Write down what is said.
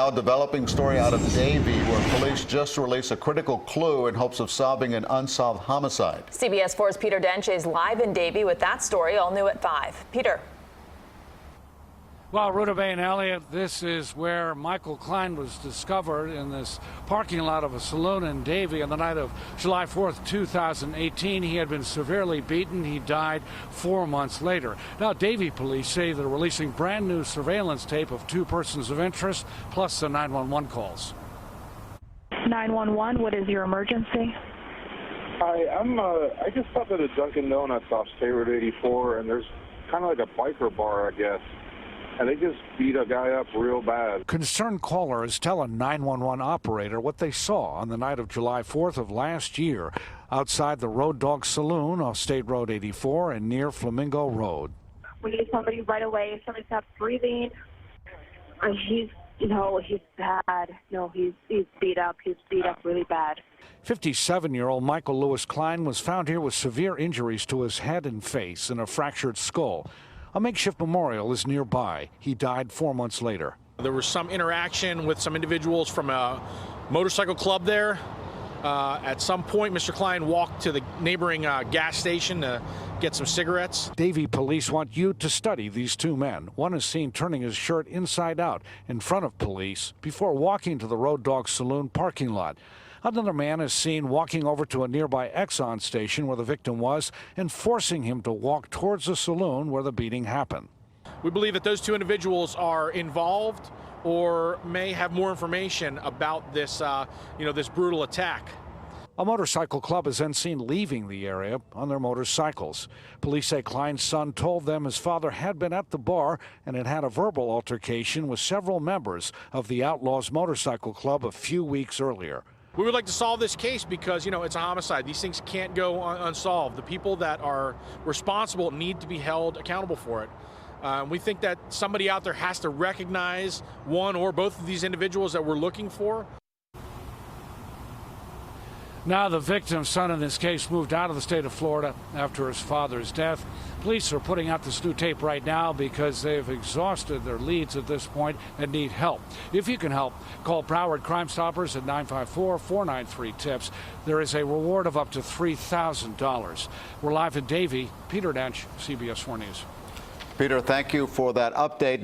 now a developing story out of Davie, where police just released a critical clue in hopes of solving an unsolved homicide. CBS 4's Peter Dench is live in Davie with that story, all new at 5. Peter. Well, Ruta Bay and Elliott, this is where Michael Klein was discovered in this parking lot of a saloon in Davie on the night of July 4th, 2018. He had been severely beaten. He died 4 months later. Now, Davie police say they're releasing brand new surveillance tape of 2 persons of interest, plus the 911 calls. 911, what is your emergency? Hi, I just stopped at a Dunkin' Donuts off State Road 84, and there's kind of like a biker bar, I guess. And they just beat a guy up real bad. Concerned callers tell a 911 operator what they saw on the night of July 4th of last year outside the Road Dog Saloon off State Road 84 and near Flamingo Road. We need somebody right away. Somebody stopped breathing. He's bad. No, he's beat up. He's beat up really bad. 57-year-old Michael Lewis Klein was found here with severe injuries to his head and face and a fractured skull. A makeshift memorial is nearby. He died 4 months later. There was some interaction with some individuals from a motorcycle club there. At some point, Mr. Klein walked to the neighboring gas station to get some cigarettes. Davie police want you to study these 2 men. One is seen turning his shirt inside out in front of police before walking to the Road Dog Saloon parking lot. Another man is seen walking over to a nearby Exxon station where the victim was and forcing him to walk towards the saloon where the beating happened. We believe that those 2 individuals are involved or may have more information about this, this brutal attack. A motorcycle club is then seen leaving the area on their motorcycles. Police say Klein's son told them his father had been at the bar and had had a verbal altercation with several members of the Outlaws Motorcycle Club a few weeks earlier. We would like to solve this case because, it's a homicide. These things can't go unsolved. The people that are responsible need to be held accountable for it. We think that somebody out there has to recognize one or both of these individuals that we're looking for. Now the victim's son in this case moved out of the state of Florida after his father's death. Police are putting out this new tape right now because they've exhausted their leads at this point and need help. If you can help, call Broward Crime Stoppers at 954-493-TIPS. There is a reward of up to $3,000. We're live in Davie. Peter Dench, CBS 4 News. Peter, thank you for that update.